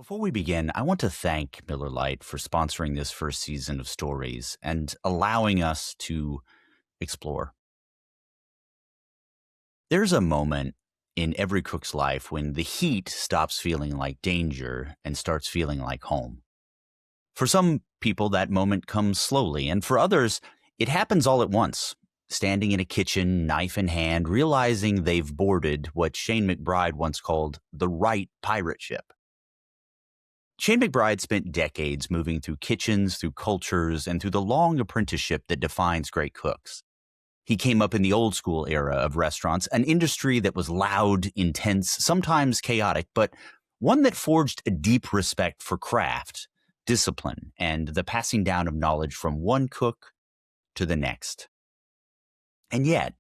Before we begin, I want to thank Miller Lite for sponsoring this first season of stories and allowing us to explore. There's a moment in every cook's life when the heat stops feeling like danger and starts feeling like home. For some people, that moment comes slowly, and for others, it happens all at once. Standing in a kitchen, knife in hand, realizing they've boarded what Shane McBride once called the right pirate ship. Shane McBride spent decades moving through kitchens, through cultures, and through the long apprenticeship that defines great cooks. He came up in the old school era of restaurants, an industry that was loud, intense, sometimes chaotic, but one that forged a deep respect for craft, discipline, and the passing down of knowledge from one cook to the next. And yet,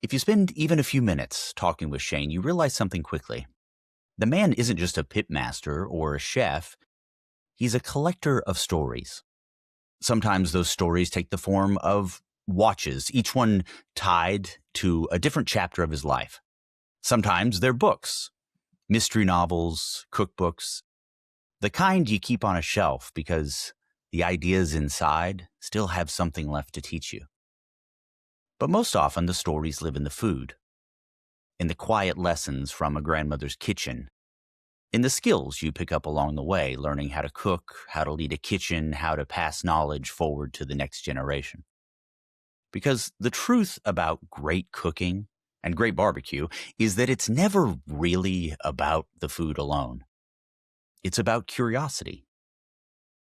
if you spend even a few minutes talking with Shane, you realize something quickly. The man isn't just a pitmaster or a chef. He's a collector of stories. Sometimes those stories take the form of watches, each one tied to a different chapter of his life. Sometimes they're books, mystery novels, cookbooks, the kind you keep on a shelf because the ideas inside still have something left to teach you. But most often the stories live in the food, in the quiet lessons from a grandmother's kitchen, in the skills you pick up along the way, learning how to cook, how to lead a kitchen, how to pass knowledge forward to the next generation. Because the truth about great cooking and great barbecue is that it's never really about the food alone. It's about curiosity.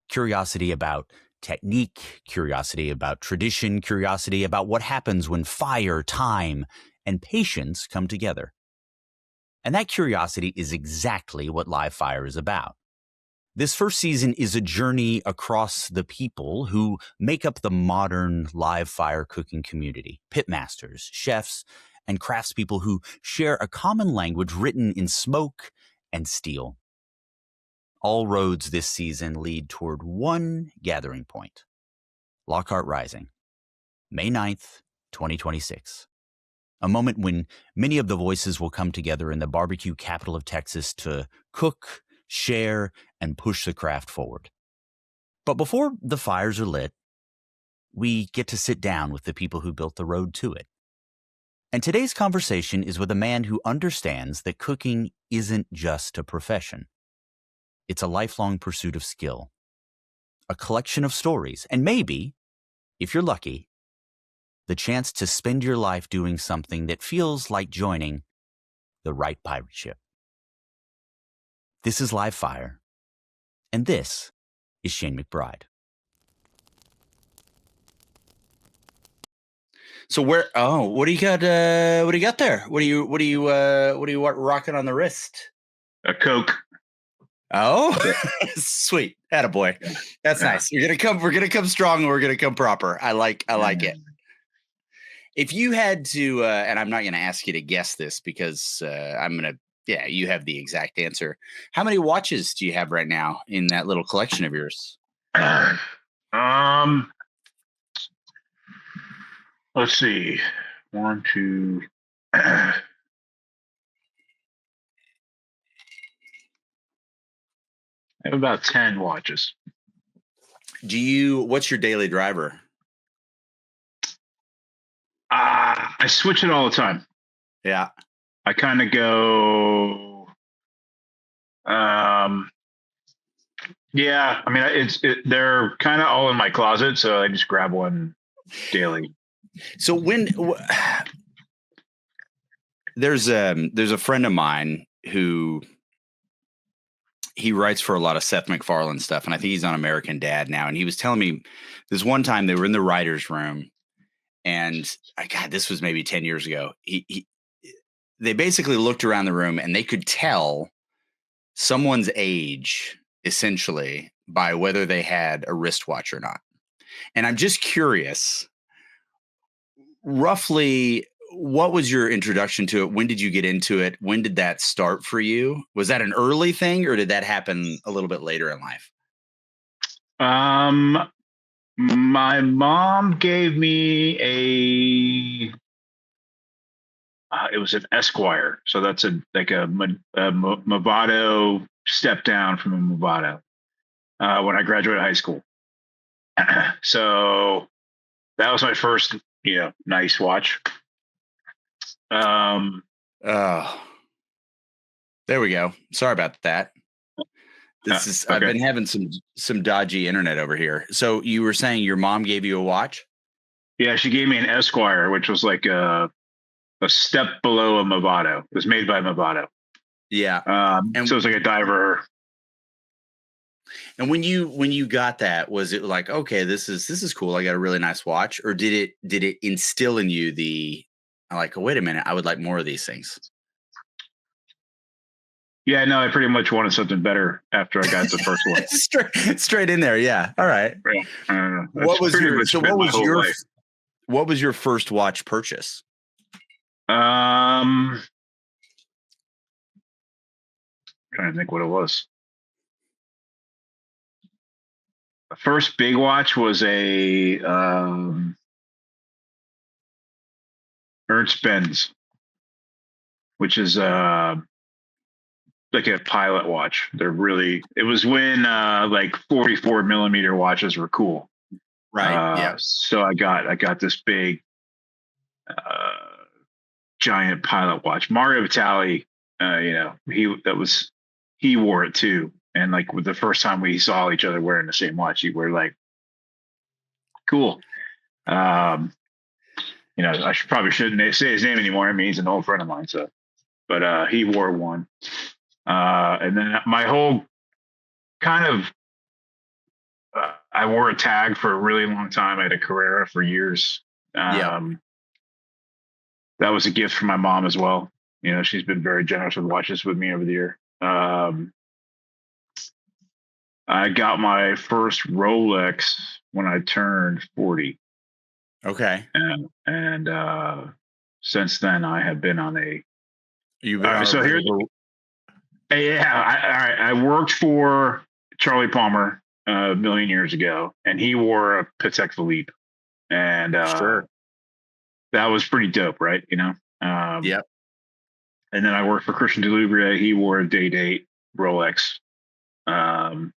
Curiosity about technique, curiosity about tradition, curiosity about what happens when fire, time, and patience come together. And that curiosity is exactly what Live Fire is about. This first season is a journey across the people who make up the modern live fire cooking community, pitmasters, chefs, and craftspeople who share a common language written in smoke and steel. All roads this season lead toward one gathering point, Lockhart Rising, May 9th, 2026. A moment when many of the voices will come together in the barbecue capital of Texas to cook, share, and push the craft forward. But before the fires are lit, we get to sit down with the people who built the road to it. And today's conversation is with a man who understands that cooking isn't just a profession. It's a lifelong pursuit of skill, a collection of stories, and maybe, if you're lucky, the chance to spend your life doing something that feels like joining the right pirate ship. This is Live Fire, and this is Shane McBride. So what do you got? What do you got there? What are you rocking on the wrist? A Coke. Oh, sweet. Attaboy. That's nice. We're gonna come strong and we're gonna come proper. I like it. If you had to, and I'm not going to ask you to guess this because you have the exact answer. How many watches do you have right now in that little collection of yours? Let's see. 1, 2. I have about 10 watches. What's your daily driver? I switch it all the time. Yeah. I kind of go, yeah, I mean, they're kind of all in my closet, so I just grab one daily. So there's a friend of mine who he writes for a lot of Seth MacFarlane stuff, and I think he's on American Dad now. And he was telling me this one time they were in the writer's room, and this was maybe 10 years ago. They basically looked around the room and they could tell someone's age essentially by whether they had a wristwatch or not. And I'm just curious, roughly, what was your introduction to it? When did you get into it? When did that start for you? Was that an early thing or did that happen a little bit later in life? My mom gave me it was an Esquire. So that's like a Movado step down from a Movado when I graduated high school. So that was my first, nice watch. Oh, there we go. Sorry about that. I've been having some dodgy internet over here. So you were saying your mom gave you a watch? Yeah, she gave me an Esquire, which was like a step below a Movado. It was made by Movado. Yeah. So it was like a diver. And when you got that, was it like, okay, this is cool, I got a really nice watch, or did it instill in you wait a minute, I would like more of these things? Yeah, no, I pretty much wanted something better after I got the first one. straight in there, yeah. All right. What was your first watch purchase? Trying to think what it was. The first big watch was a Ernst Benz, which is like a pilot watch. It was when like 44 millimeter watches were cool. Right. Yeah. So I got this big giant pilot watch. Mario Batali, he wore it too. And like with the first time we saw each other wearing the same watch, you were like, cool. I probably shouldn't say his name anymore. I mean, he's an old friend of mine. So, but he wore one. And then my whole kind of, I wore a tag for a really long time. I had a Carrera for years. That was a gift from my mom as well. She's been very generous with watches with me over the year. I got my first Rolex when I turned 40. Okay. And since then I have been on a. You've been so here. Yeah, I worked for Charlie Palmer a million years ago, and he wore a Patek Philippe, and sure, that was pretty dope, right? Yep. And then I worked for Christian Deloubria. He wore a day-date Rolex. And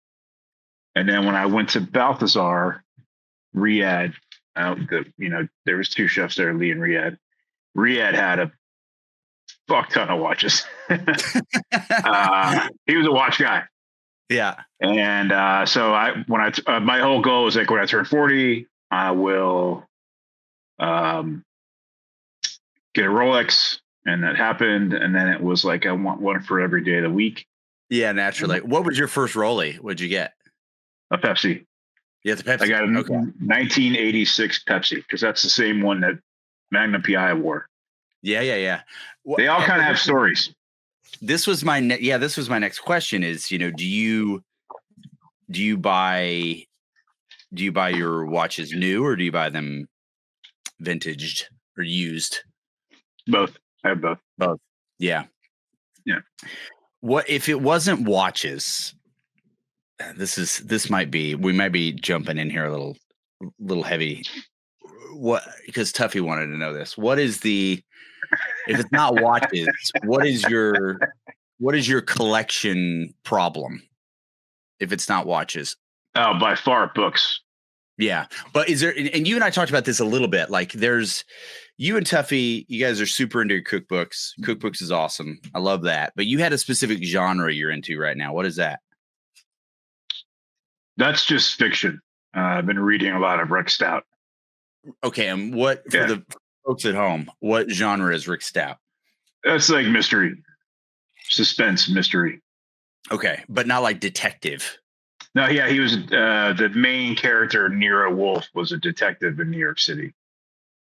then when I went to Balthazar, Riyadh, there was two chefs there, Lee and Riyadh. Riyadh had a fuck ton of watches. He was a watch guy. Yeah. And so my whole goal was like when I turn 40, I will get a Rolex, and that happened. And then it was like I want one for every day of the week. Yeah, naturally. What was your first Rollie? What'd you get? A Pepsi. Yeah, the Pepsi. I got a 1986 Pepsi because that's the same one that Magnum PI wore. Yeah. They all kind of have stories. This was my next question is, do you buy your watches new, or do you buy them vintaged or used? Both. I have both. Both. Yeah. What if it wasn't watches? We might be jumping in here a little heavy. What, because Tuffy wanted to know this. If it's not watches, what is your collection problem? If it's not watches? Oh, by far books. Yeah. But is there, and you and I talked about this a little bit, like you and Tuffy, you guys are super into your cookbooks. Cookbooks is awesome. I love that. But you had a specific genre you're into right now. What is that? That's just fiction. I've been reading a lot of Rick Stout. Okay. And for the folks at home, what genre is Rick Stout? That's like mystery, suspense mystery. Okay. But not like detective. No, yeah, he was the main character. Nero Wolfe was a detective in New York City.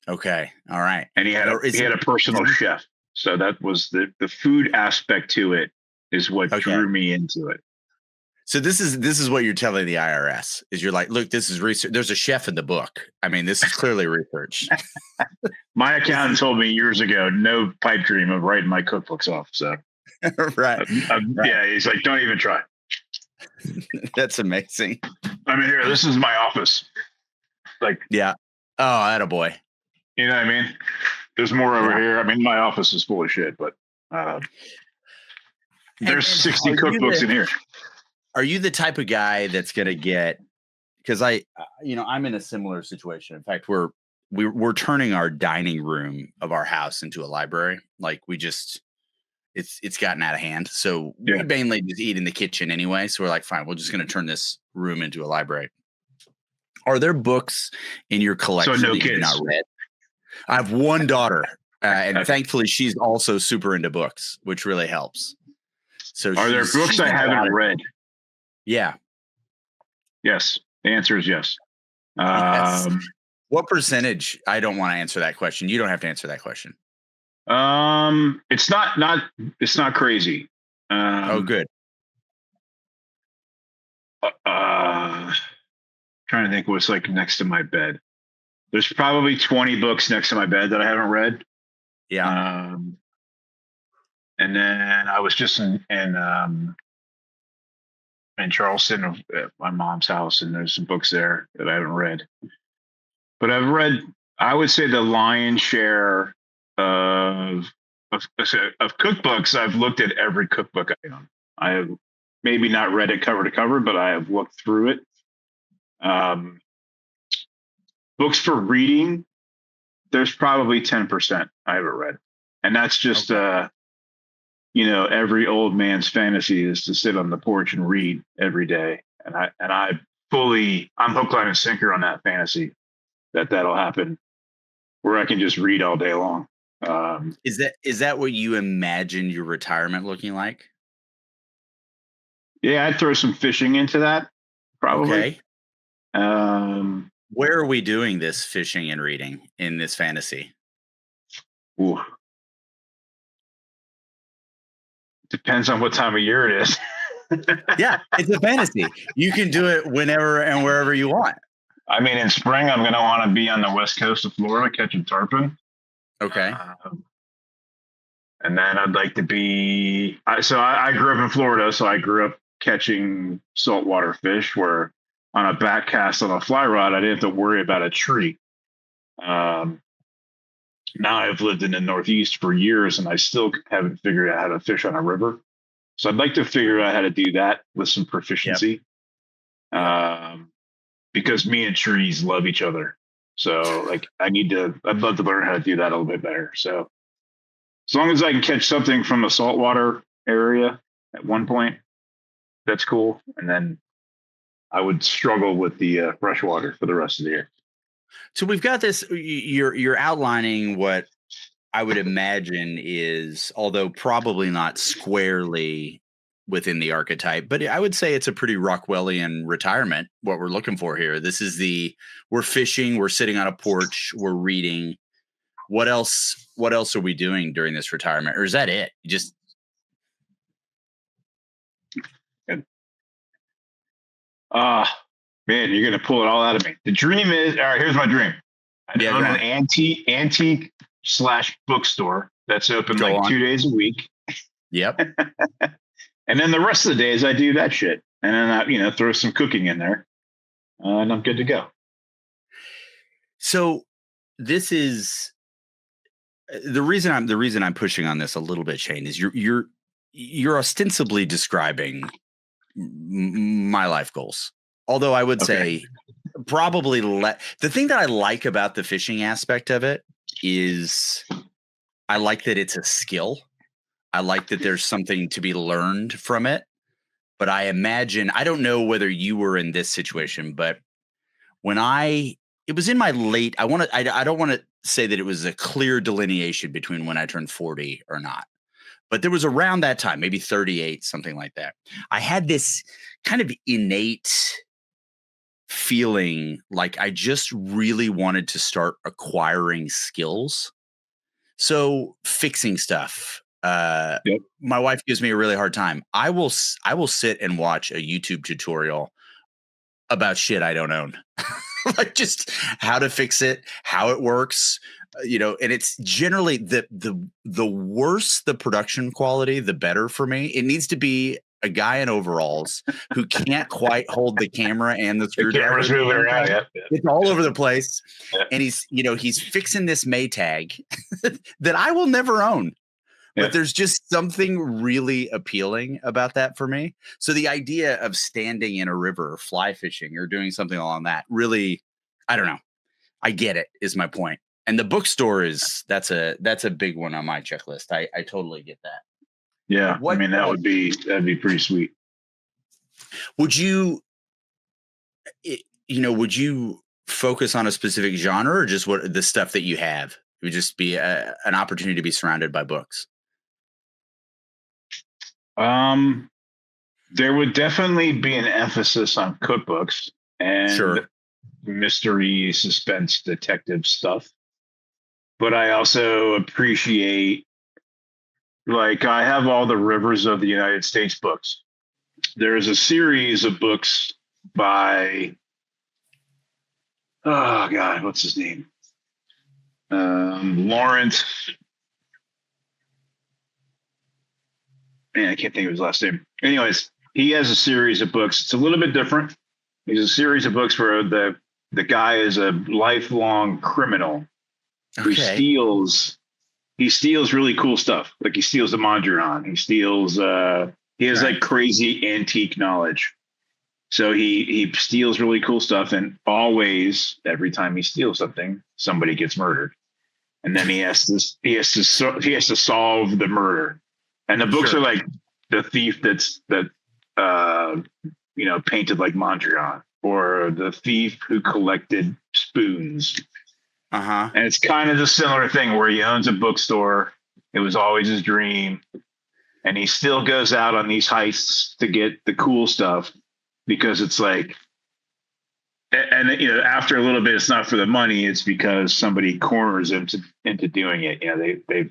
Okay, all right. And he had a personal chef, so that was the food aspect to it is what drew me into it. So this is what you're telling the IRS is you're like, look, this is research. There's a chef in the book. I mean, this is clearly research. My accountant told me years ago, no pipe dream of writing my cookbooks off. So right. Yeah, he's like, don't even try. That's amazing. I mean, here, this is my office. Like, yeah. Oh, attaboy. You know what I mean? There's more over here. I mean, my office is full of shit, but There's 60 cookbooks in here. Are you the type of guy that's going to get, because I'm in a similar situation. In fact, we're turning our dining room of our house into a library. Like it's gotten out of hand. So we mainly just eat in the kitchen anyway. So we're like, fine, we're just going to turn this room into a library. Are there books in your collection that you've not read? I have one daughter, and thankfully she's also super into books, which really helps. So are there books I haven't read? Yeah. Yes. The answer is yes. Yes. What percentage? I don't want to answer that question. You don't have to answer that question. It's not crazy. Oh, good. Trying to think what's like next to my bed. There's probably 20 books next to my bed that I haven't read. Yeah. And then I was just in Charleston at my mom's house, and there's some books there that I haven't read. But I've read, I would say, the lion's share of cookbooks. I've looked at every cookbook I own. I have maybe not read it cover to cover, but I have looked through it. Books for reading, there's probably 10% I haven't read. And that's just, every old man's fantasy is to sit on the porch and read every day. And I'm hook, line, and sinker on that fantasy that'll happen where I can just read all day long. Is that what you imagine your retirement looking like? Yeah, I'd throw some fishing into that, probably. Okay. Where are we doing this fishing and reading in this fantasy? Ooh. Depends on what time of year it is. Yeah, it's a fantasy. You can do it whenever and wherever you want. I mean, in spring, I'm going to want to be on the west coast of Florida catching tarpon. Okay. And then I'd like to be. I grew up in Florida, so I grew up catching saltwater fish where on a back cast on a fly rod, I didn't have to worry about a tree. Now I've lived in the Northeast for years and I still haven't figured out how to fish on a river. So I'd like to figure out how to do that with some proficiency. Yep. Because me and trees love each other. So like I'd love to learn how to do that a little bit better. So as long as I can catch something from a saltwater area at one point, that's cool. And then I would struggle with the freshwater for the rest of the year. So we've got this, you're outlining what I would imagine is, although probably not squarely within the archetype, but I would say it's a pretty Rockwellian retirement, what we're looking for here. This is we're fishing, we're sitting on a porch, we're reading. What else are we doing during this retirement? Or is that it? Man, you're going to pull it all out of me. The dream is, all right, here's my dream. I own an antique / bookstore that's open 2 days a week. Yep. And then the rest of the days I do that shit. And then I, throw some cooking in there and I'm good to go. So this is the reason I'm pushing on this a little bit, Shane, is you're ostensibly describing my life goals. Although I would say probably the thing that I like about the fishing aspect of it is I like that it's a skill. I like that there's something to be learned from it. But I imagine, I don't know whether you were in this situation, but when it was in my late, I don't want to say that it was a clear delineation between when I turned 40 or not. But there was around that time, maybe 38, something like that. I had this kind of innate feeling like I just really wanted to start acquiring skills. So fixing stuff. Yep. My wife gives me a really hard time. I will sit and watch a YouTube tutorial about shit I don't own. Like just how to fix it, how it works, and it's generally the worse the production quality, the better for me. It needs to be a guy in overalls who can't quite hold the camera and the screwdriver. The camera's moving around. Yep. It's all over the place. Yep. And he's fixing this Maytag that I will never own. But there's just something really appealing about that for me. So the idea of standing in a river or fly fishing or doing something along that really, I don't know. I get it is my point. And the bookstore that's a big one on my checklist. I totally get that. Yeah. I mean, that'd be pretty sweet. Would you, would you focus on a specific genre or just what the stuff that you have? It would just be an opportunity to be surrounded by books. There would definitely be an emphasis on cookbooks and mystery, suspense, detective stuff. But I also appreciate, like, I have all the Rivers of the United States books. There is a series of books by, oh God, what's his name? Lawrence. Man, I can't think of his last name. Anyways, he has a series of books. It's a little bit different. He's a series of books where the guy is a lifelong criminal who steals really cool stuff. Like he steals the Mondrian. He steals he has like crazy antique knowledge. So he steals really cool stuff, and always every time he steals something, somebody gets murdered. And then he has to solve the murder. And the books are like the thief that painted like Mondrian, or the thief who collected spoons. And it's kind of a similar thing where he owns a bookstore. It was always his dream. And he still goes out on these heists to get the cool stuff because it's like, and after a little bit, it's not for the money. It's because somebody corners him into doing it. They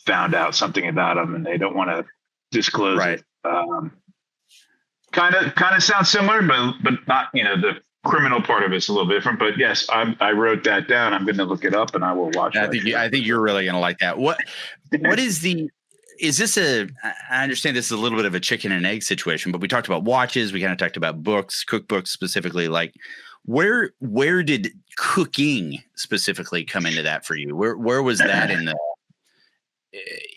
found out something about him and they don't want to disclose it. Kind of sounds similar, but not, the criminal part of it's a little different. But yes, I wrote that down. I'm going to look it up and I will watch it. I think you're really going to like that. What is this I understand this is a little bit of a chicken and egg situation, but we talked about watches. We kind of talked about books, cookbooks specifically. Like where did cooking specifically come into that for you? Where was that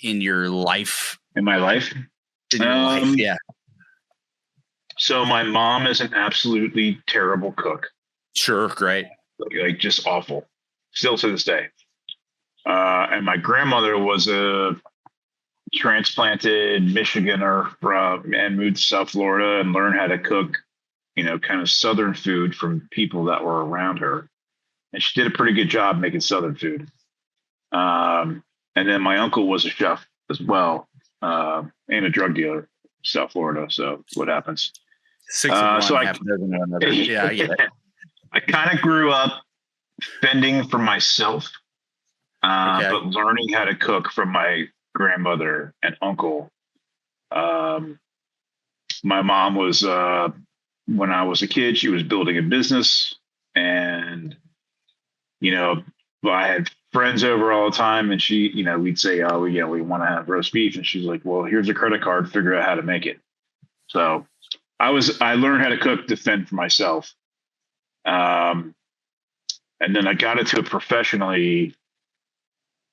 in your life? In my life? In your life, yeah. So my mom is an absolutely terrible cook. Sure, great. Like just awful. Still to this day. And my grandmother was a transplanted Michiganer and moved to South Florida and learned how to cook, kind of Southern food from people that were around her. And she did a pretty good job making Southern food. And then my uncle was a chef as well, and a drug dealer, South Florida. So what happens? So I get it. I kind of grew up fending for myself, but learning how to cook from my grandmother and uncle. My mom was, when I was a kid, she was building a business, and, I had friends over all the time, and she, we'd say, oh, we want to have roast beef. And she's like, well, here's a credit card, figure out how to make it. So I learned how to cook to fend for myself. And then I got into it professionally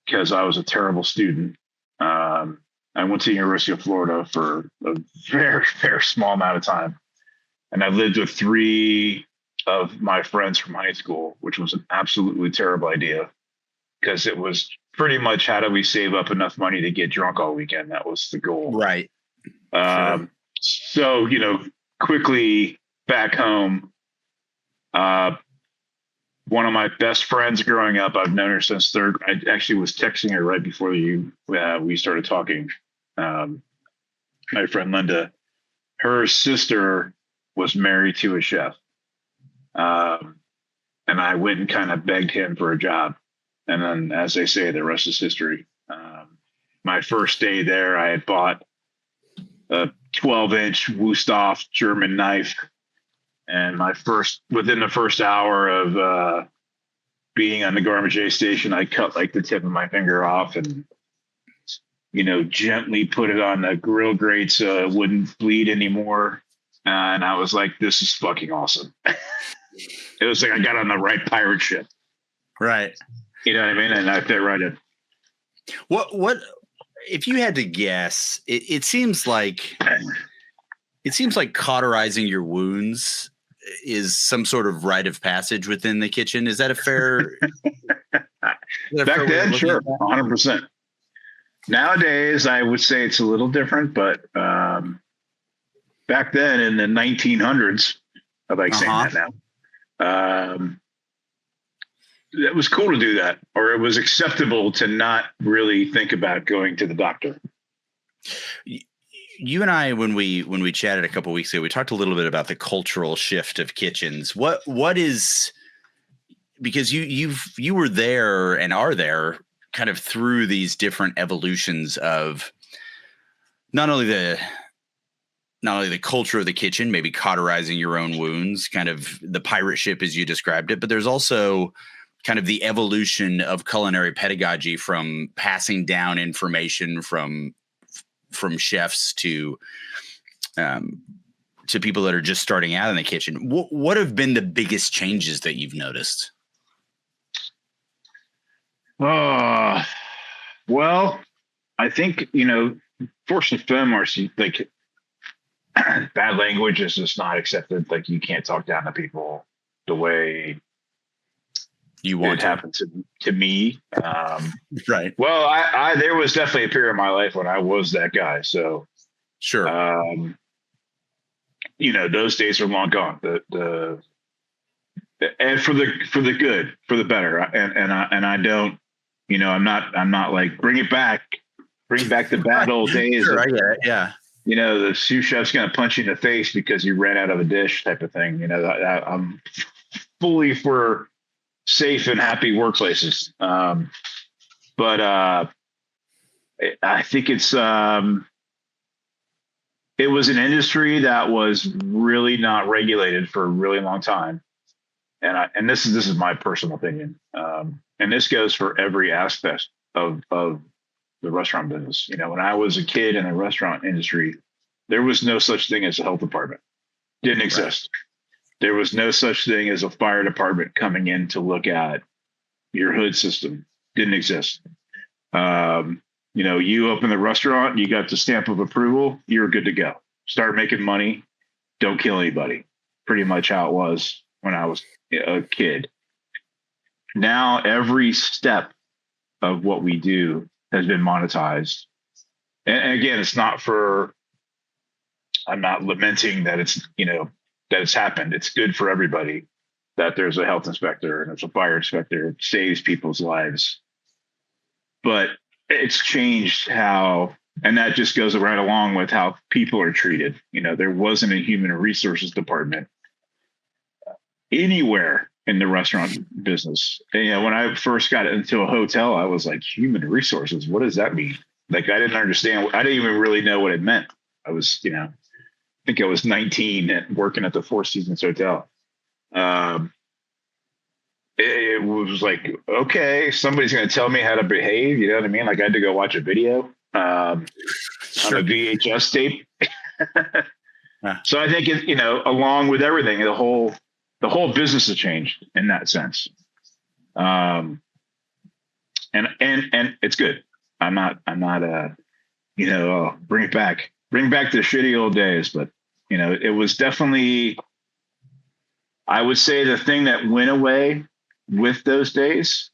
because I was a terrible student. I went to the University of Florida for a very, very small amount of time. And I lived with 3 of my friends from high school, which was an absolutely terrible idea because it was pretty much how do we save up enough money to get drunk all weekend? That was the goal. Right. So, quickly back home, one of my best friends growing up, I've known her since third. I actually was texting her right before we started talking. My friend Linda, her sister was married to a chef. And I went and kind of begged him for a job. And then, as they say, the rest is history. My first day there, I had bought a 12-inch Wusthof German knife. And within the first hour of being on the garbage aid station, I cut like the tip of my finger off and, gently put it on the grill grate so it wouldn't bleed anymore. And I was like, this is fucking awesome. It was like I got on the right pirate ship. Right. You know what I mean? And I fit right in. What if you had to guess, it seems like cauterizing your wounds is some sort of rite of passage within the kitchen. Is that a fair? Back then, sure, 100%. Nowadays, I would say it's a little different, but back then in the 1900s, I like saying that now. It was cool to do that, or it was acceptable to not really think about going to the doctor. You and I, when we chatted a couple of weeks ago, we talked a little bit about the cultural shift of kitchens. What is, because you were there and are there kind of through these different evolutions of not only the culture of the kitchen, maybe cauterizing your own wounds, kind of the pirate ship as you described it, but there's also kind of the evolution of culinary pedagogy from passing down information from chefs to people that are just starting out in the kitchen. What have been the biggest changes that you've noticed? Well, I think, first and foremost, like bad language is just not accepted. Like you can't talk down to people the way you want it happened to me. Right. Well, I there was definitely a period in my life when I was that guy. So sure. Those days are long gone. And for the good, for the better. And I don't, I'm not like bring back the bad old days. Sure, I get it. Yeah. The sous chef's going to punch you in the face because you ran out of a dish type of thing. I'm fully for safe and happy workplaces. But I think it was an industry that was really not regulated for a really long time. And this is my personal opinion. And this goes for every aspect of the restaurant business. When I was a kid in the restaurant industry, there was no such thing as a health department. Didn't exist. Right. There was no such thing as a fire department coming in to look at your hood system. Didn't exist. You open the restaurant, you got the stamp of approval, you're good to go. Start making money. Don't kill anybody. Pretty much how it was when I was a kid. Now every step of what we do has been monetized. And again, I'm not lamenting that that it's happened. It's good for everybody that there's a health inspector and there's a fire inspector. It saves people's lives. But it's changed how, and that just goes right along with how people are treated. There wasn't a human resources department anywhere in the restaurant business. And, when I first got into a hotel, I was like, human resources, what does that mean? Like, I didn't understand. I didn't even really know what it meant. I was, I think I was 19 and working at the Four Seasons Hotel. It was like, okay, somebody's going to tell me how to behave. You know what I mean? Like I had to go watch a video on a VHS tape. So I think, along with everything, the whole business has changed in that sense. And it's good. I'm not, bring it back the shitty old days. But, it was definitely, I would say the thing that went away with those days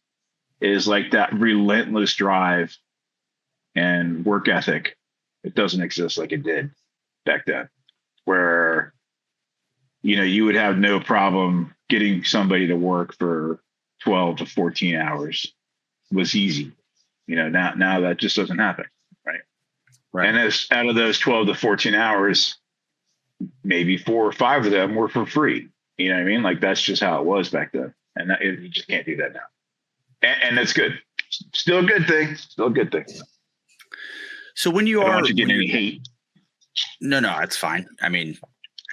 is like that relentless drive and work ethic. It doesn't exist like it did back then, where, you would have no problem getting somebody to work for 12 to 14 hours. It was easy. Now that just doesn't happen. Right. And as out of those 12 to 14 hours, maybe 4 or 5 of them were for free. You know what I mean? Like that's just how it was back then. And you just can't do that now. And that's good. Still a good thing. So when you I don't want you getting any hate. No, it's fine. I mean,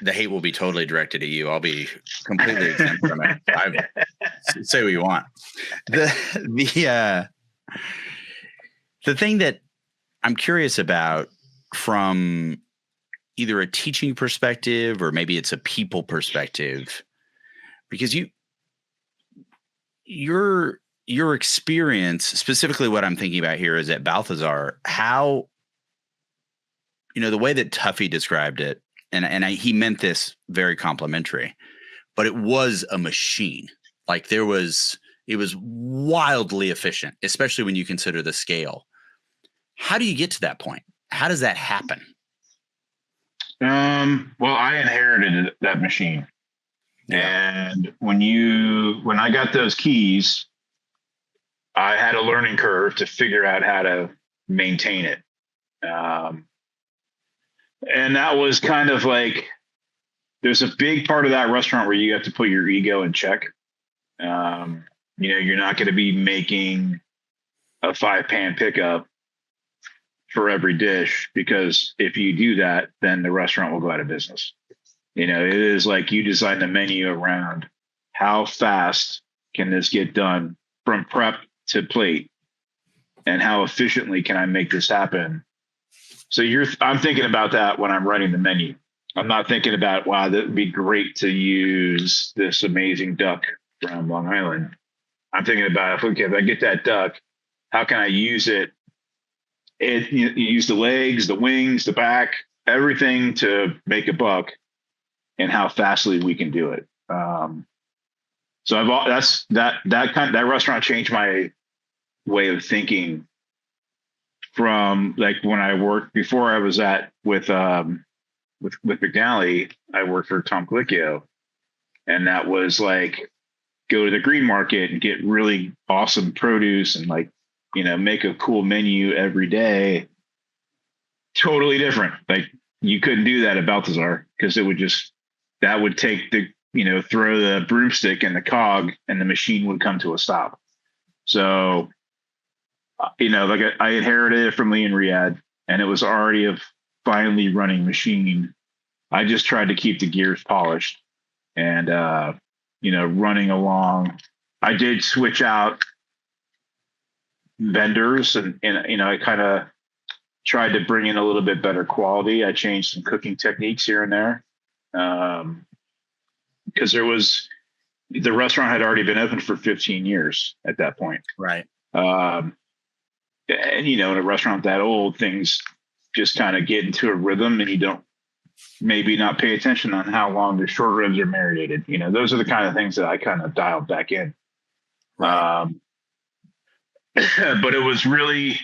the hate will be totally directed at you. I'll be completely exempt from it. Say what you want. The thing that I'm curious about from either a teaching perspective or maybe it's a people perspective, because your experience, specifically what I'm thinking about here is at Balthazar, how, the way that Tuffy described it, he meant this very complimentary, but it was a machine. Like it was wildly efficient, especially when you consider the scale. How do you get to that point? How does that happen? Well, I inherited that machine. Yeah. And when I got those keys, I had a learning curve to figure out how to maintain it. And that was kind of like, there's a big part of that restaurant where you have to put your ego in check. You're not going to be making a 5-pan pickup for every dish, because if you do that, then the restaurant will go out of business. It is like you design the menu around how fast can this get done from prep to plate, and how efficiently can I make this happen? So I'm thinking about that when I'm writing the menu. I'm not thinking about, wow, that would be great to use this amazing duck from Long Island. I'm thinking about, okay, if I get that duck, how can I use it? You use the legs, the wings, the back, everything to make a buck, and how fastly we can do it. So that restaurant changed my way of thinking from, like, when I worked before I was with McNally, I worked for Tom Colicchio, and that was like, go to the green market and get really awesome produce and make a cool menu every day. Totally different. Like, you couldn't do that at Balthazar, because that would take throw the broomstick in the cog and the machine would come to a stop. So, I inherited it from Lee and Riyadh, and it was already a finely running machine. I just tried to keep the gears polished and, running along. I did switch out vendors and I kind of tried to bring in a little bit better quality. I changed some cooking techniques here and there. Because the restaurant had already been open for 15 years at that point. Right. And, in a restaurant that old, things just kind of get into a rhythm, and you don't maybe not pay attention on how long the short ribs are marinated. Those are the kind of things that I kind of dialed back in. Right. But it was really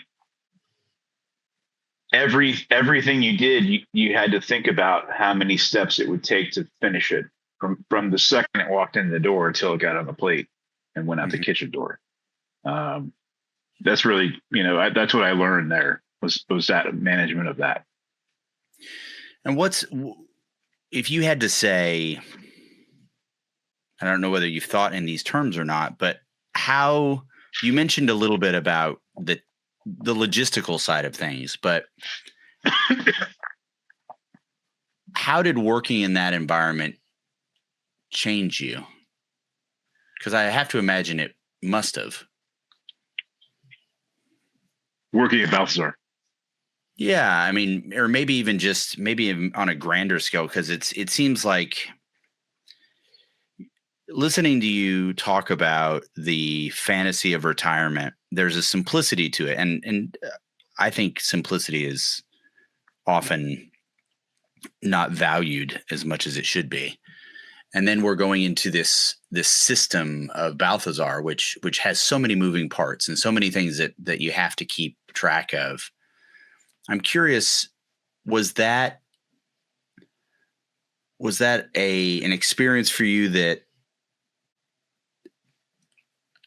everything you did, you had to think about how many steps it would take to finish it from the second it walked in the door until it got on the plate and went out the kitchen door. That's really, that's what I learned there was that management of that. And if you had to say, I don't know whether you've thought in these terms or not, but how you mentioned a little bit about the logistical side of things, but how did working in that environment change you? Because I have to imagine it must have. Working at Balthazar. Yeah, I mean, or maybe even just on a grander scale, because it seems like, listening to you talk about the fantasy of retirement, there's a simplicity to it, and I think simplicity is often not valued as much as it should be. And then we're going into this system of Balthazar, which has so many moving parts and so many things that you have to keep track of. I'm curious, was that an experience for you that,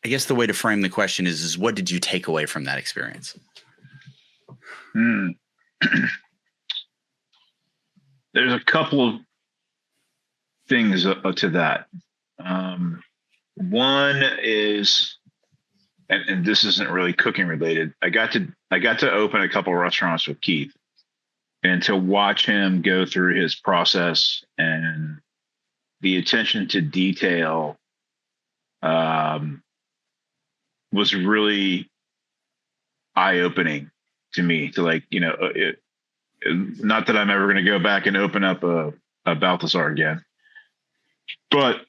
I guess the way to frame the question is what did you take away from that experience? There's a couple of things to that. One is, and this isn't really cooking related. I got to open a couple of restaurants with Keith, and to watch him go through his process and the attention to detail was really eye-opening to me. To not that I'm ever going to go back and open up a Balthazar again, but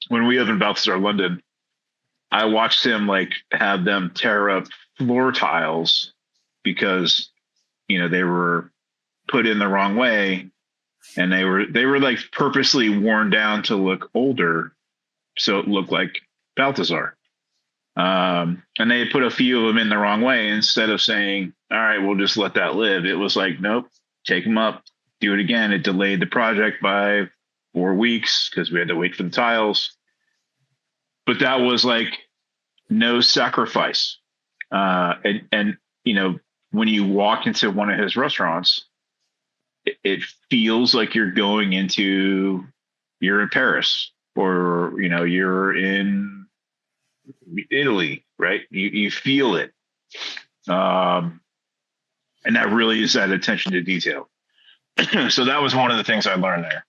when we opened Balthazar London, I watched him like have them tear up floor tiles because, they were put in the wrong way, and they were like purposely worn down to look older. So it looked like Balthazar. And they put a few of them in the wrong way. Instead of saying, all right, we'll just let that live, it was like, nope, take them up, do it again. It delayed the project by 4 weeks because we had to wait for the tiles. But that was like no sacrifice. And when you walk into one of his restaurants, it feels like you're in Paris, or, you're in Italy, right? You feel it. And that really is that attention to detail. So that was one of the things I learned there.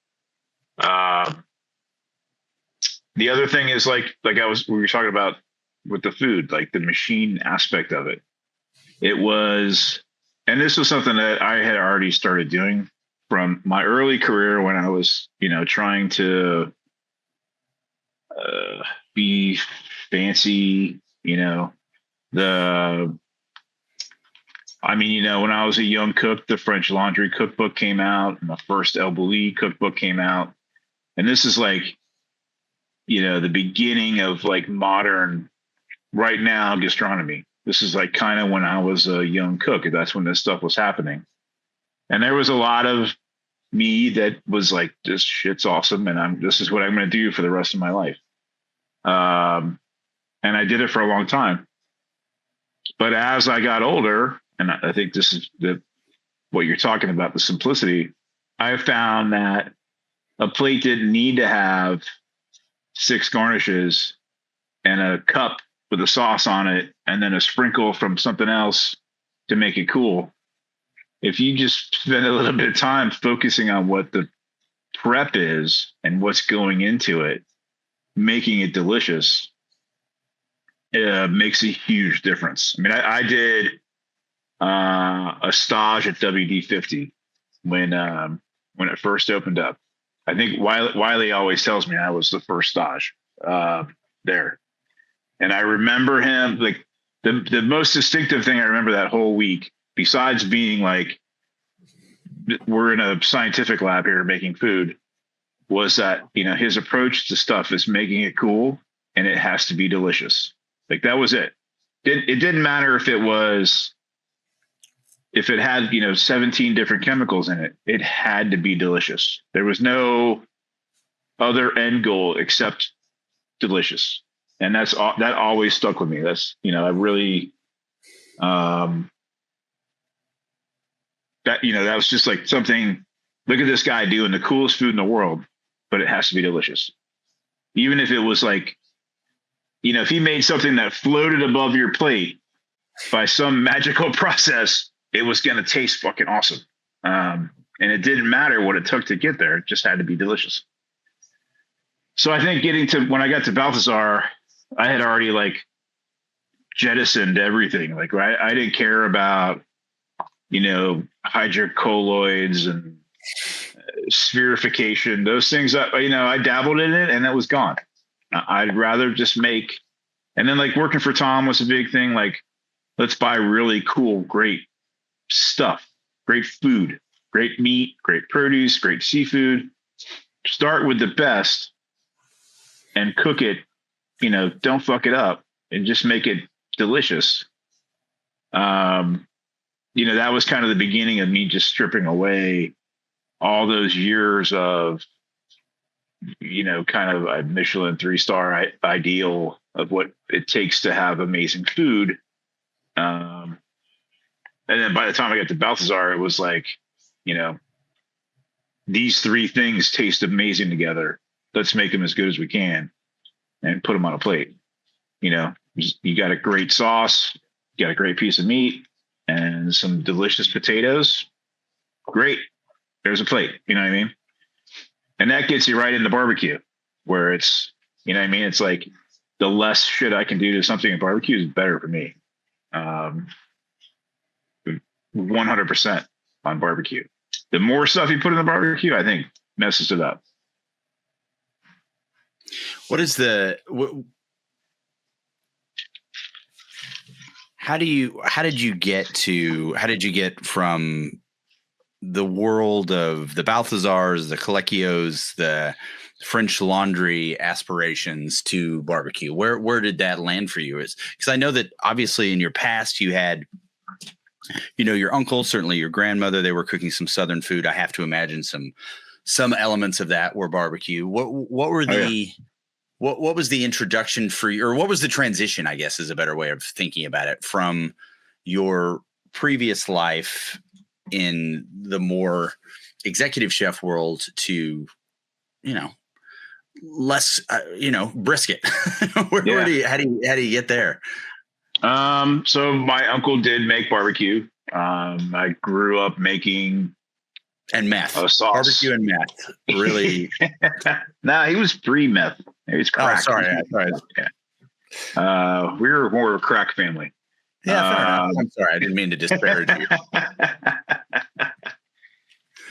The other thing is we were talking about with the food, like the machine aspect of it. It was, and this was something that I had already started doing from my early career when I was, trying to be fancy, when I was a young cook, the French Laundry cookbook came out, and the first El Bulli cookbook came out. And this is like, the beginning of like modern, right now, gastronomy. This is like kind of when I was a young cook. That's when this stuff was happening. And there was a lot of me that was like, this shit's awesome, and this is what I'm going to do for the rest of my life. And I did it for a long time. But as I got older, and I think this is what you're talking about, the simplicity, I found that a plate didn't need to have 6 garnishes and a cup with a sauce on it, and then a sprinkle from something else to make it cool. If you just spend a little bit of time focusing on what the prep is and what's going into it, making it delicious, it makes a huge difference. I mean, I did a stage at WD-50 when it first opened up. I think Wiley always tells me I was the first stage there. And I remember him, like the most distinctive thing I remember that whole week, besides being like, we're in a scientific lab here making food, was that, his approach to stuff is making it cool and it has to be delicious. Like that was it. It didn't matter if it had, 17 different chemicals in it. It had to be delicious. There was no other end goal except delicious. And that always stuck with me. That's, I really, that was just like something, look at this guy doing the coolest food in the world, but it has to be delicious. Even if it was like, if he made something that floated above your plate by some magical process, it was going to taste fucking awesome. And it didn't matter what it took to get there. It just had to be delicious. So I think when I got to Balthazar, I had already like jettisoned everything. Like, right, I didn't care about, hydrocolloids and spherification, those things. I dabbled in it and it was gone. I'd rather just make, and then like working for Tom was a big thing. Like, let's buy really cool, great stuff, great food, great meat, great produce, great seafood. Start with the best and cook it, don't fuck it up and just make it delicious. That was kind of the beginning of me just stripping away all those years of, kind of a Michelin 3-star ideal of what it takes to have amazing food. And then by the time I got to Balthazar, it was like, these 3 things taste amazing together. Let's make them as good as we can and put them on a plate. You got a great sauce, you got a great piece of meat and some delicious potatoes. Great. There's a plate. You know what I mean? And that gets you right in the barbecue where it's, it's like the less shit I can do to something in barbecue is better for me. 100% on barbecue. The more stuff you put in the barbecue, I think messes it up. What is How did you get from the world of the Balthazars, the Colecchios, the French Laundry aspirations to barbecue? Where did that land for you? Is because I know that obviously in your past you had, your uncle, certainly your grandmother, they were cooking some Southern food. I have to imagine some elements of that were barbecue. What were Oh, yeah. what was the introduction for you, or what was the transition, I guess is a better way of thinking about it, from your previous life in the more executive chef world to, less, brisket? How do you get there? So my uncle did make barbecue. I grew up making And meth, sauce. barbecue and meth. Really? Nah, he was pre-meth. He was crack. Oh, sorry. Yeah. We were more of a crack family. Yeah, fair enough. I'm sorry. I didn't mean to disparage you.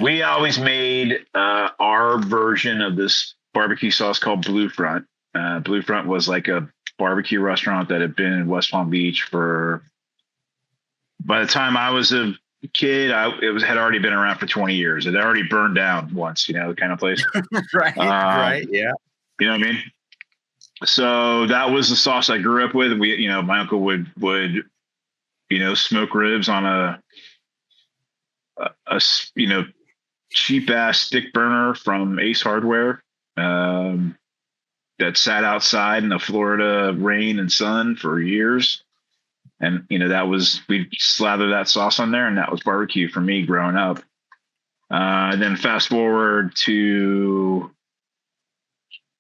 We always made our version of this barbecue sauce called Blue Front. Blue Front was like a barbecue restaurant that had been in West Palm Beach for, by the time I was a kid, had already been around for 20 years. It had already burned down once, the kind of place. Right. Right. Yeah. You know what I mean? So that was the sauce I grew up with. My uncle would smoke ribs on a cheap ass stick burner from Ace Hardware that sat outside in the Florida rain and sun for years. And, we'd slather that sauce on there, and that was barbecue for me growing up. Then fast forward to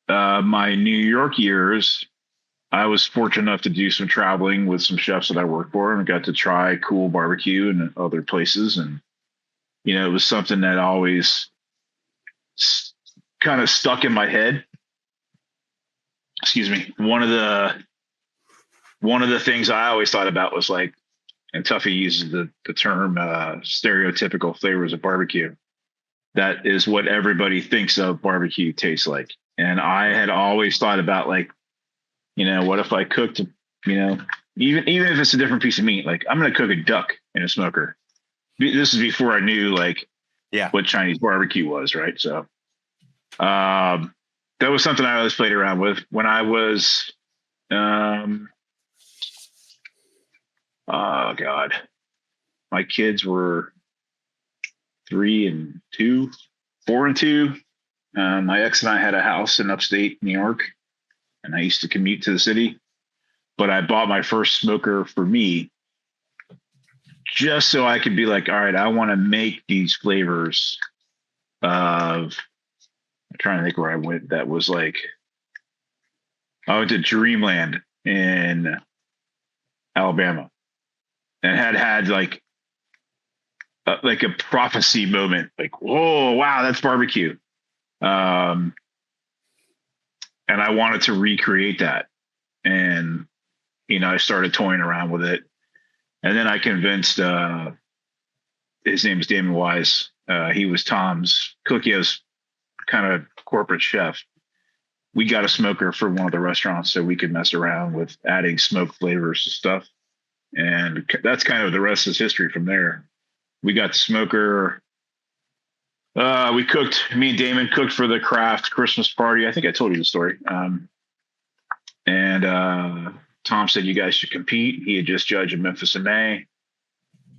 my New York years, I was fortunate enough to do some traveling with some chefs that I worked for, and got to try cool barbecue in other places. And, it was something that always kind of stuck in my head. Excuse me. One of the things I always thought about was like, and Tuffy uses the term stereotypical flavors of barbecue. That is what everybody thinks of barbecue tastes like. And I had always thought about like, what if I cooked, even if it's a different piece of meat, like I'm going to cook a duck in a smoker. This is before I knew what Chinese barbecue was. Right. So that was something I always played around with when I was, oh God, my kids were 3 and 2, 4 and 2. My ex and I had a house in upstate New York, and I used to commute to the city, but I bought my first smoker for me just so I could be like, all right, I want to make these flavors of, I'm trying to think where I went. That was like, I went to Dreamland in Alabama, and had like a prophecy moment, like, whoa, wow, that's barbecue. And I wanted to recreate that. And, I started toying around with it. And then I convinced, his name is Damon Wise. He was Tom's Cookie's kind of corporate chef. We got a smoker for one of the restaurants so we could mess around with adding smoke flavors to stuff. And that's kind of the rest is history from there. We got the smoker. Me and Damon cooked for the Kraft Christmas party. I think I told you the story. And Tom said, you guys should compete. He had just judged in Memphis in May.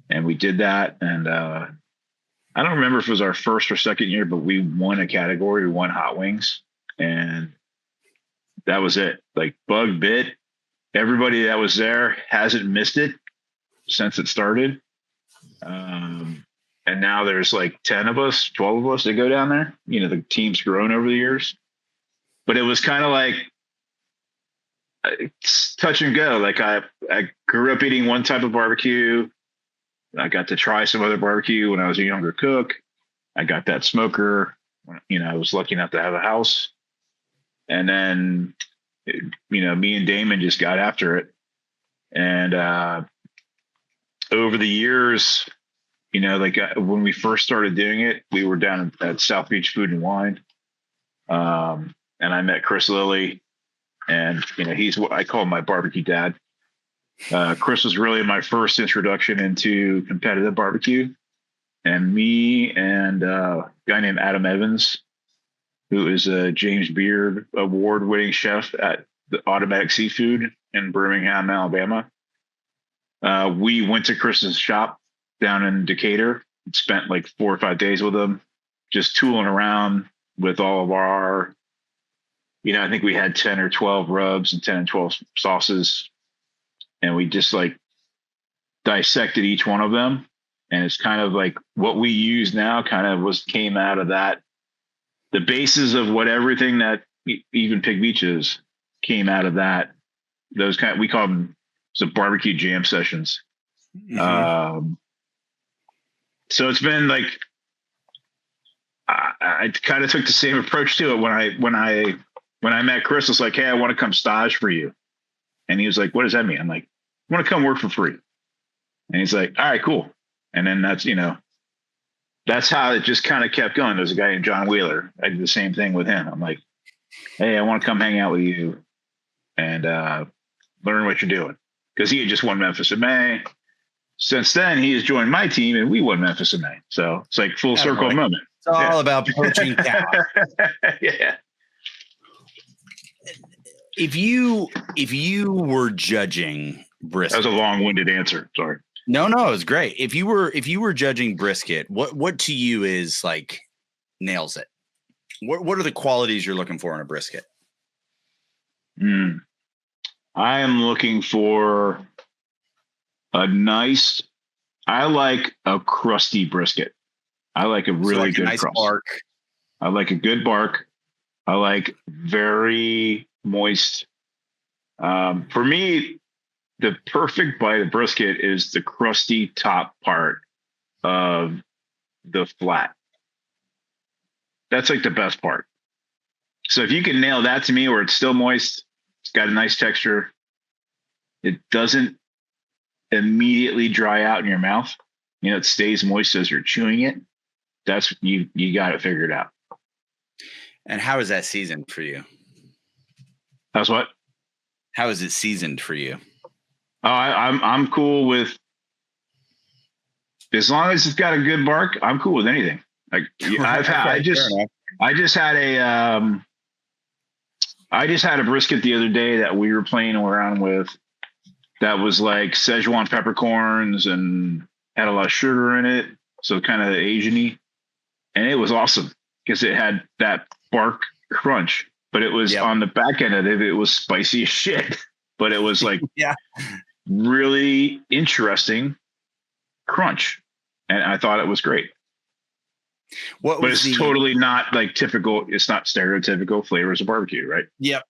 And we did that. And I don't remember if it was our first or second year, but we won a category. We won hot wings. And that was it. Like, bug bit. Everybody that was there hasn't missed it since it started. And now there's like 10 of us, 12 of us that go down there. The team's grown over the years. But it was kind of like it's touch and go. Like I grew up eating one type of barbecue. I got to try some other barbecue when I was a younger cook. I got that smoker. I was lucky enough to have a house. And then, me and Damon just got after it. And over the years, when we first started doing it, we were down at South Beach Food and Wine. And I met Chris Lilly, and, he's what I call my barbecue dad. Chris was really my first introduction into competitive barbecue, and me and a guy named Adam Evans, who is a James Beard award-winning chef at the Automatic Seafood in Birmingham, Alabama. We went to Chris's shop down in Decatur, spent like 4 or 5 days with him, just tooling around with all of our, I think we had 10 or 12 rubs and 10 and 12 sauces. And we just like dissected each one of them. And it's kind of like what we use now kind of came out of that. The basis of what everything that even Pig Beach is came out of that. We call them the barbecue jam sessions. Mm-hmm. So it's been like, I kind of took the same approach to it when I met Chris. It's like, hey, I want to come stage for you. And he was like, what does that mean? I'm like, I want to come work for free. And he's like, all right, cool. And then that's how it just kind of kept going. There's a guy named John Wheeler. I did the same thing with him. I'm like, hey, I want to come hang out with you and learn what you're doing. Because he had just won Memphis in May. Since then, he has joined my team and we won Memphis in May. So it's like full circle moment. It's all about poaching cow. Yeah. If you were judging brisket, that was a long-winded answer. Sorry. No, it was great. If you were judging brisket, what to you is like nails it? What are the qualities you're looking for in a brisket? I am looking for I like a crusty brisket. I like a really good nice crust. Bark. I like a good bark. I like very moist. For me, the perfect bite of brisket is the crusty top part of the flat. That's like the best part. So if you can nail that to me where it's still moist, it's got a nice texture, it doesn't immediately dry out in your mouth, it stays moist as you're chewing it, that's you got it figured out. And how is that seasoned for you? That's what? How is it seasoned for you? Oh, I'm cool with, as long as it's got a good bark, I'm cool with anything. Like I just had a brisket the other day that we were playing around with that was like Szechuan peppercorns and had a lot of sugar in it. So kind of Asian-y. And it was awesome because it had that bark crunch, but it was on the back end of it was spicy as shit, but it was like really interesting crunch. And I thought it was great. But it's totally not like typical. It's not stereotypical flavors of barbecue, right? Yep.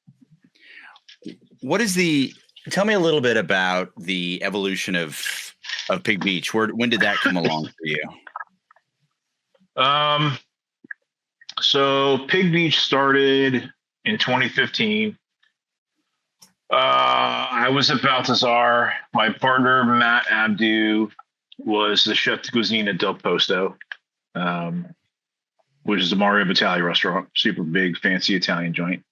Tell me a little bit about the evolution of Pig Beach. When did that come along for you? So Pig Beach started in 2015. I was at Balthazar. My partner, Matt Abdu, was the chef de cuisine at Del Posto, which is a Mario Batali restaurant, super big, fancy Italian joint.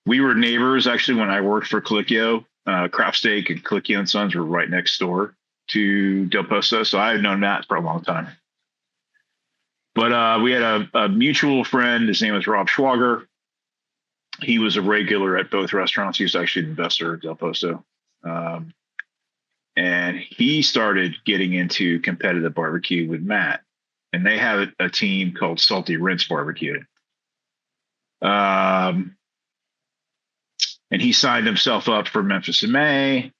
We were neighbors, actually, when I worked for Colicchio. Craft Steak and Colicchio & Sons were right next door to Del Posto, so I had known Matt for a long time. But we had a mutual friend. His name was Rob Schwager. He was a regular at both restaurants. He was actually an investor at Del Posto. And he started getting into competitive barbecue with Matt. And they have a team called Salty Rinse Barbecue. And he signed himself up for Memphis in May.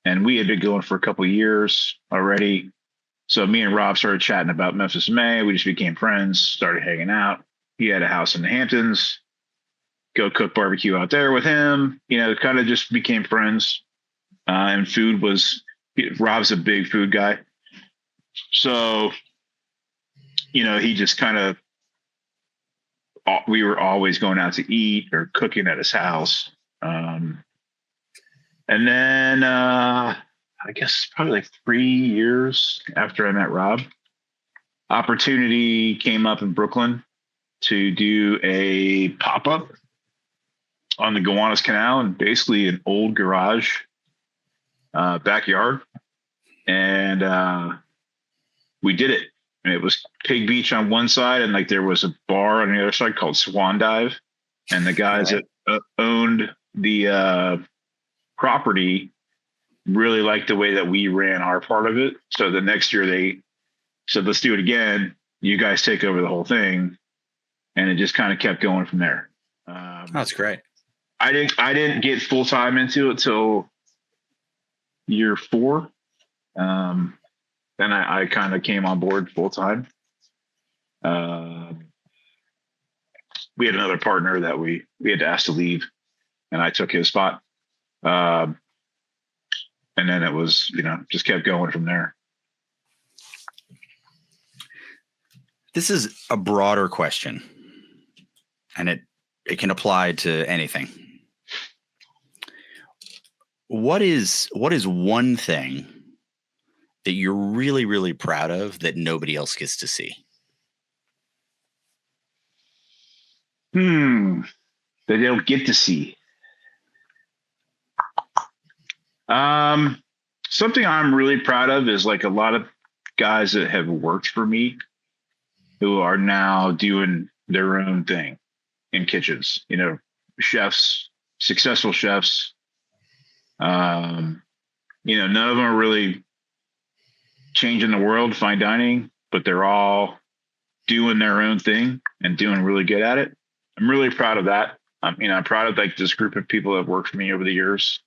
And we had been going for a couple of years already. So me and Rob started chatting about Memphis in May. We just became friends, started hanging out. He had a house in the Hamptons. Go cook barbecue out there with him. Kind of just became friends. And Rob's a big food guy. So, he just kind of, we were always going out to eat or cooking at his house. And then I guess probably like 3 years after I met Rob, opportunity came up in Brooklyn to do a pop-up on the Gowanus Canal, and basically an old garage backyard, and we did it. And it was Pig Beach on one side, and like there was a bar on the other side called Swan Dive. And the guys Right. that owned the property really liked the way that we ran our part of it. So the next year they said, "Let's do it again. You guys take over the whole thing," and it just kind of kept going from there. That's great. I didn't get full time into it till year 4. Then I kind of came on board full time. We had another partner that we had to ask to leave, and I took his spot. And then it was, just kept going from there. This is a broader question, and it can apply to anything. What is one thing that you're really, really proud of that nobody else gets to see? That they don't get to see. Something I'm really proud of is like a lot of guys that have worked for me who are now doing their own thing in kitchens, chefs, successful chefs. None of them are really changing the world, fine dining, but they're all doing their own thing and doing really good at it. I'm really proud of that. I'm proud of like this group of people that have worked for me over the years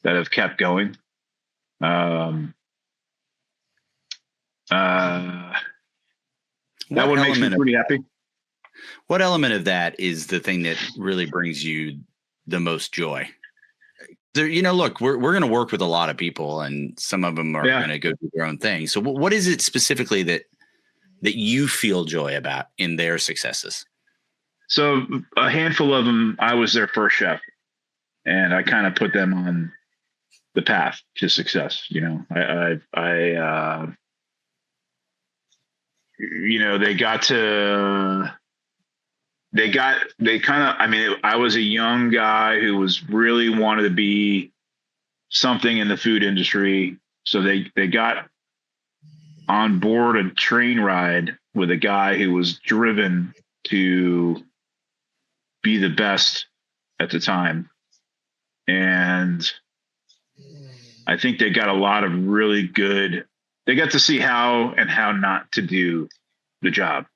that have kept going. That one makes me pretty happy. What element of that is the thing that really brings you the most joy? Look, we're going to work with a lot of people, and some of them are going to go do their own thing. So what is it specifically that you feel joy about in their successes? So a handful of them, I was their first chef, and I kind of put them on the path to success. I I was a young guy who was really wanted to be something in the food industry. So they got on board a train ride with a guy who was driven to be the best at the time. And I think they got a lot of really good, they got to see how and how not to do the job.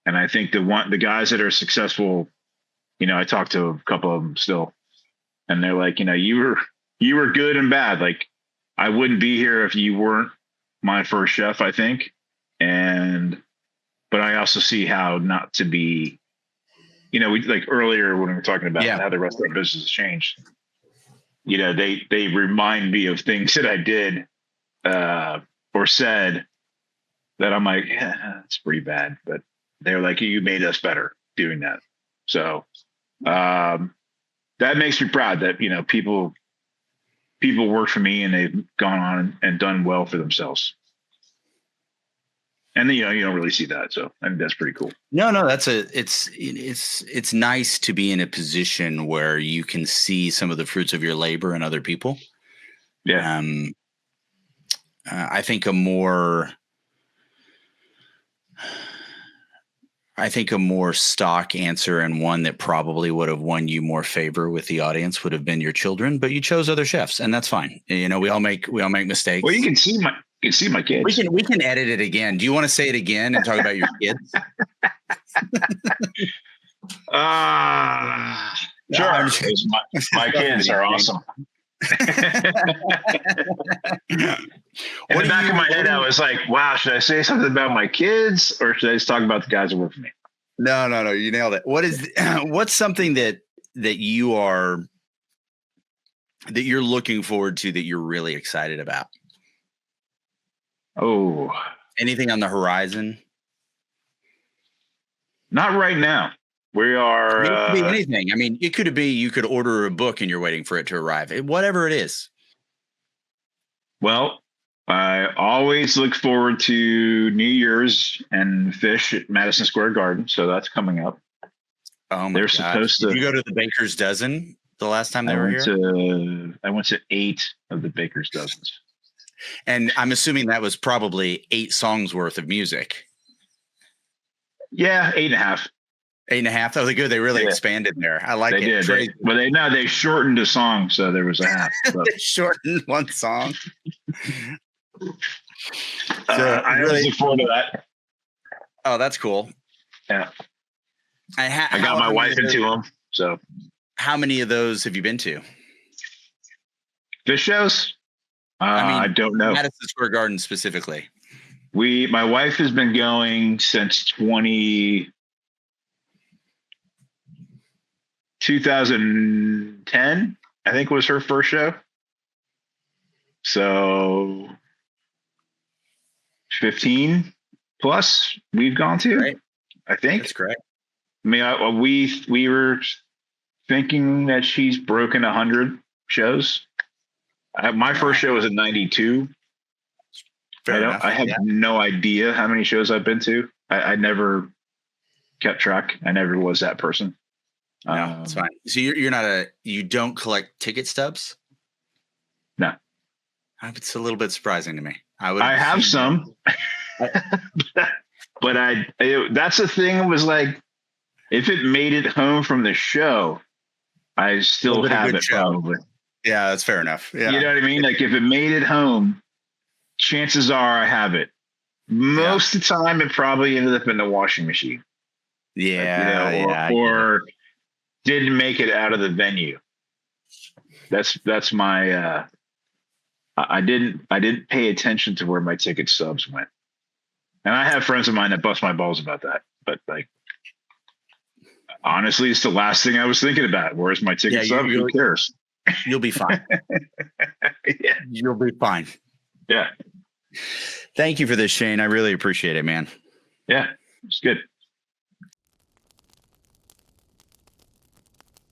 And I think the guys that are successful, I talked to a couple of them still, and they're like, you were good and bad. Like, I wouldn't be here if you weren't my first chef, I think. But I also see how not to be, we like earlier when we were talking about how the restaurant business has changed, they remind me of things that I did or said that I'm like, yeah, that's pretty bad. But they're like, you made us better doing that. So that makes me proud that, people work for me and they've gone on and done well for themselves. And you don't really see that. So I think that's pretty cool. No, it's nice to be in a position where you can see some of the fruits of your labor in other people. Yeah. I think a more stock answer, and one that probably would have won you more favor with the audience, would have been your children, but you chose other chefs, and that's fine. We all make mistakes. Well, you can see my kids. We can edit it again. Do you want to say it again and talk about your kids? Sure. My kids are awesome. In the back of my head, I was like, wow, should I say something about my kids, or should I just talk about the guys that work for me? No, you nailed it. What's something that you're looking forward to, that you're really excited about? Oh, anything on the horizon? Not right now. We are. It could be anything. I mean, it could be you could order a book and you're waiting for it to arrive. Whatever it is. Well, I always look forward to New Year's and fish at Madison Square Garden. So that's coming up. Oh my God. Did you go to the Baker's Dozen? the last time they were here? I went to 8 of the Baker's Dozens. And I'm assuming that was probably 8 songs worth of music. Yeah, 8.5. 8.5. Oh, good. They really expanded there. I like they it. Did. They shortened a song, so there was a half. They shortened one song. I really look forward to that. Oh, that's cool. Yeah. I got my wife into them. So, how many of those have you been to? Fish shows? I don't know. Madison Square Garden specifically. My wife has been going since 2010, I think was her first show. So 15 plus we've gone to, right. I think. That's correct. I mean, we were thinking that she's broken 100 shows. My first show was in 92. I have no idea how many shows I've been to. I never kept track. I never was that person. No, that's fine. So you don't collect ticket stubs? No. It's a little bit surprising to me. I have some, but that's the thing, was like, if it made it home from the show, I still have it probably. Yeah, that's fair enough. Yeah. You know what I mean? Like, if it made it home, chances are I have it. Most of the time, it probably ended up in the washing machine. Yeah. Or didn't make it out of the venue. That's my. I didn't pay attention to where my ticket stubs went, and I have friends of mine that bust my balls about that. But like, honestly, it's the last thing I was thinking about. Where's my ticket stub? Who cares? You'll be fine. Yeah. You'll be fine. Yeah. Thank you for this, Shane. I really appreciate it, man. Yeah, it's good.